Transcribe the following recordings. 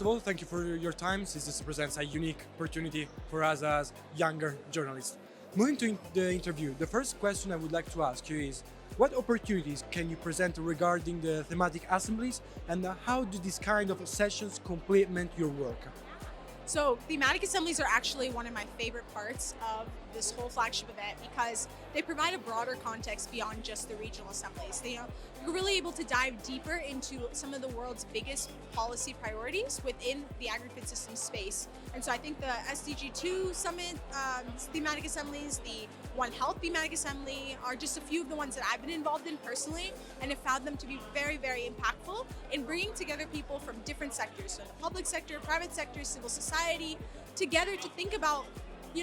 of all, thank you for your time, since this presents a unique opportunity for us as younger journalists. Moving to the interview, the first question I would like to ask you is, what opportunities can you present regarding the thematic assemblies, and how do these kind of sessions complement your work? So thematic assemblies are actually one of my favorite parts of this whole flagship event because they provide a broader context beyond just the regional assemblies. You're really able to dive deeper into some of the world's biggest policy priorities within the agri-food system space. And so I think the SDG 2 Summit thematic assemblies, the One Health thematic assembly are just a few of the ones that I've been involved in personally and have found them to be very, very impactful in bringing together people from different sectors, so the public sector, private sector, civil society, together to think about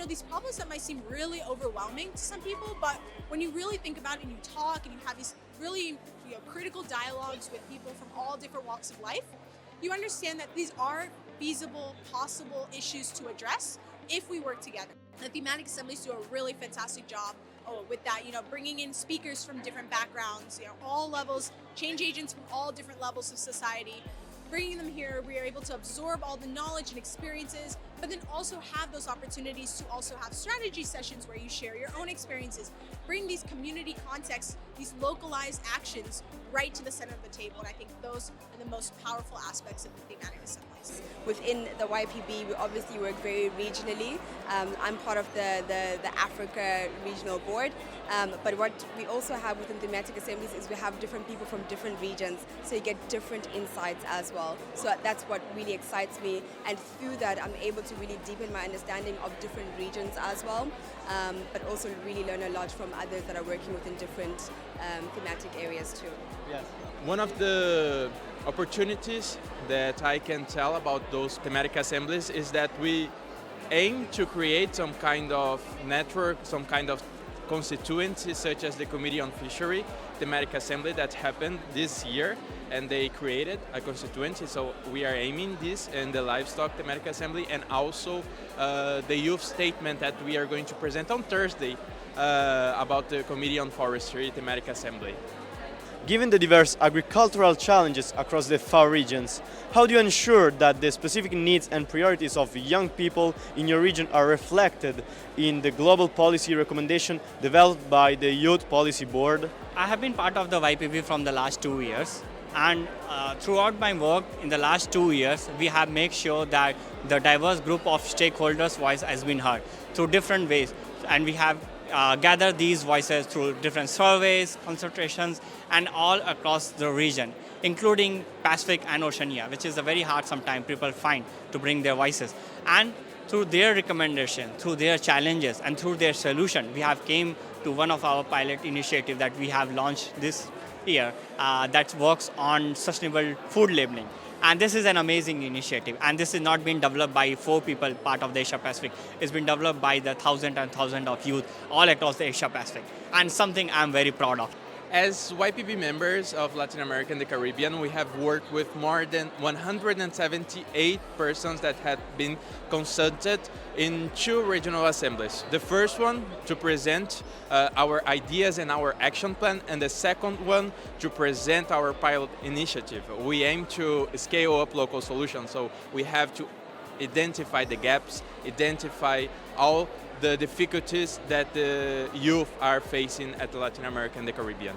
these problems that might seem really overwhelming to some people, but when you really think about it and you talk and you have these really critical dialogues with people from all different walks of life, you understand that these are feasible, possible issues to address if we work together. The thematic assemblies do a really fantastic job with that, bringing in speakers from different backgrounds, all levels, change agents from all different levels of society. Bringing them here, we are able to absorb all the knowledge and experiences, but then also have those opportunities to also have strategy sessions where you share your own experiences, bring these community contexts, these localized actions right to the center of the table. And I think those are the most powerful aspects of the thematic assemblies. Within the YPB, we obviously work very regionally. I'm part of the Africa regional board, but what we also have within thematic assemblies is we have different people from different regions, so you get different insights as well. So that's what really excites me, and through that I'm able to really deepen my understanding of different regions as well, but also really learn a lot from others that are working within different thematic areas too. Yes. One of the opportunities that I can tell about those thematic assemblies is that we aim to create some kind of network, some kind of constituency, such as the Committee on Fishery thematic assembly that happened this year, and they created a constituency. So we are aiming this in the livestock thematic assembly, and also the youth statement that we are going to present on Thursday about the Committee on Forestry thematic assembly. Given the diverse agricultural challenges across the FAO regions, how do you ensure that the specific needs and priorities of young people in your region are reflected in the global policy recommendation developed by the Youth Policy Board? I have been part of the YPP from the last 2 years, and throughout my work in the last 2 years, we have made sure that the diverse group of stakeholders' voice has been heard through different ways, and we have gather these voices through different surveys, consultations, and all across the region, including Pacific and Oceania, which is a very hard sometimes people find to bring their voices. And through their recommendation, through their challenges, and through their solution, we have came to one of our pilot initiative that we have launched this year that works on sustainable food labeling. And this is an amazing initiative. And this has not been developed by 4 people, part of the Asia Pacific. It's been developed by the thousands and thousands of youth all across the Asia Pacific. And something I'm very proud of. As YPB members of Latin America and the Caribbean, we have worked with more than 178 persons that had been consulted in 2 regional assemblies. The first one to present our ideas and our action plan, and the second one to present our pilot initiative. We aim to scale up local solutions, so we have to identify the gaps, identify all the difficulties that the youth are facing at Latin America and the Caribbean.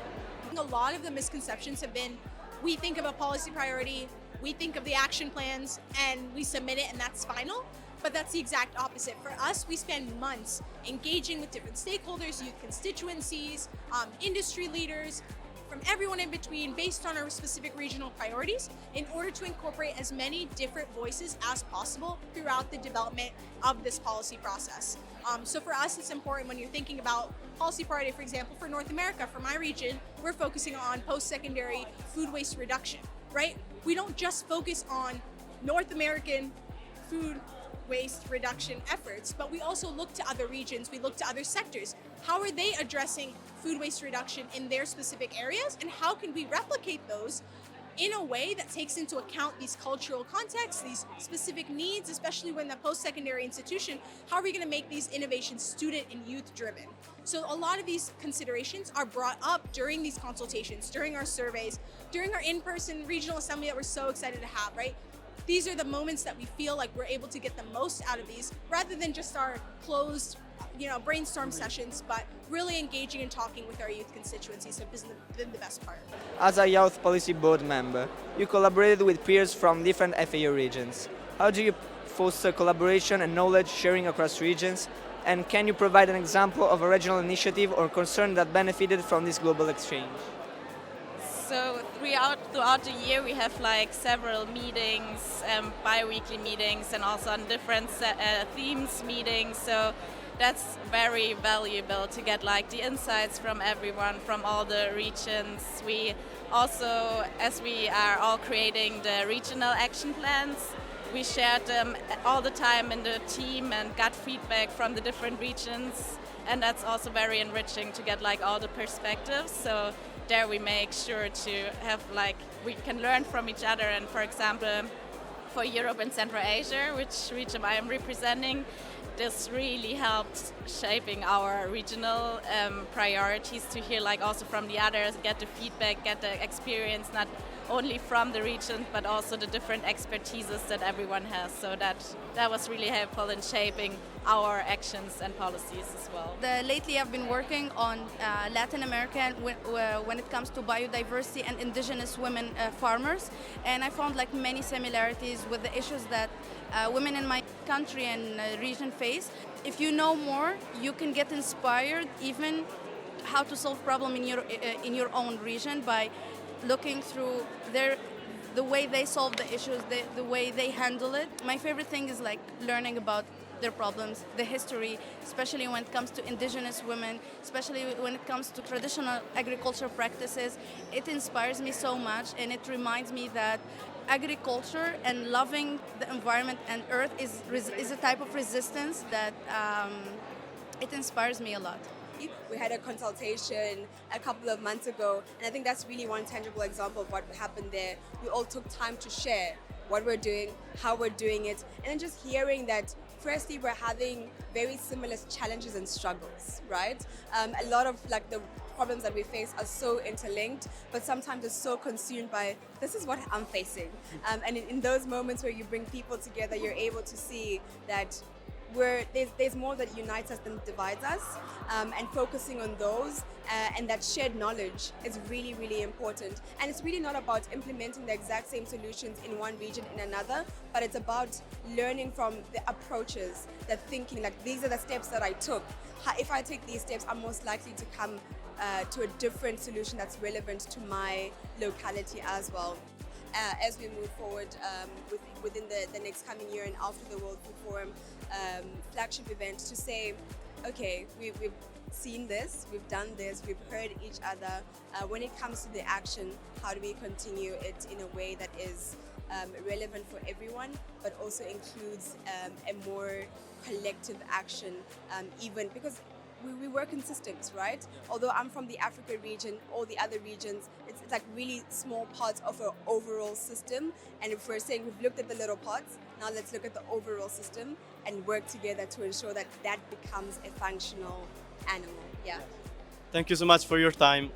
A lot of the misconceptions have been, we think of a policy priority, we think of the action plans, and we submit it and that's final. But that's the exact opposite. For us, we spend months engaging with different stakeholders, youth constituencies, industry leaders, from everyone in between, based on our specific regional priorities, in order to incorporate as many different voices as possible throughout the development of this policy process. So for us, it's important when you're thinking about policy priority, for example, for North America, for my region, we're focusing on post-secondary food waste reduction, right? We don't just focus on North American food waste reduction efforts, but we also look to other regions, we look to other sectors. How are they addressing food waste reduction in their specific areas, and how can we replicate those in a way that takes into account these cultural contexts, these specific needs, especially when the post-secondary institution, how are we going to make these innovations student and youth driven? So a lot of these considerations are brought up during these consultations, during our surveys, during our in-person regional assembly that we're so excited to have, right? these are the moments that we feel like we're able to get the most out of these, rather than just our closed, brainstorm sessions, but really engaging and talking with our youth constituencies have been the best part. As a Youth Policy Board member, you collaborated with peers from different FAO regions. How do you foster collaboration and knowledge sharing across regions? And can you provide an example of a regional initiative or concern that benefited from this global exchange? So throughout the year we have like several meetings, bi-weekly meetings, and also on different themes meetings. So that's very valuable to get like the insights from everyone from all the regions. We also, as we are all creating the regional action plans, we shared them all the time in the team and got feedback from the different regions, and that's also very enriching to get like all the perspectives. So there we make sure to have like, we can learn from each other. And for example, for Europe and Central Asia, which region I am representing, this really helped shaping our regional priorities, to hear like also from the others, get the feedback, get the experience, not only from the region but also the different expertises that everyone has. So that was really helpful in shaping our actions and policies as well. Lately I've been working on Latin America when it comes to biodiversity and indigenous women farmers, and I found like many similarities with the issues that women in my country and region face. If you know more, you can get inspired even how to solve problem in your own region by looking through the way they solve the issues, the way they handle it. My favorite thing is like learning about their problems, the history, especially when it comes to indigenous women, especially when it comes to traditional agriculture practices. It inspires me so much, and it reminds me that agriculture and loving the environment and earth is a type of resistance that it inspires me a lot. We had a consultation a couple of months ago, and I think that's really one tangible example of what happened there. We all took time to share what we're doing, how we're doing it, and then just hearing that firstly we're having very similar challenges and struggles, right? A lot of like the problems that we face are so interlinked, but sometimes it's so consumed by, this is what I'm facing. And in those moments where you bring people together, you're able to see that there's more that unites us than divides us, and focusing on those and that shared knowledge is really, really important. And it's really not about implementing the exact same solutions in one region in another, but it's about learning from the approaches, the thinking, like these are the steps that I took. If I take these steps, I'm most likely to come to a different solution that's relevant to my locality as well. As we move forward within the next coming year and after the World Food Forum flagship event, to say, okay, we've seen this, we've done this, we've heard each other. When it comes to the action, how do we continue it in a way that is relevant for everyone, but also includes a more collective action, even because we work in systems, right? Although I'm from the Africa region, all the other regions, it's like really small parts of an overall system. And if we're saying we've looked at the little parts, now let's look at the overall system and work together to ensure that that becomes a functional animal. Yeah. Thank you so much for your time.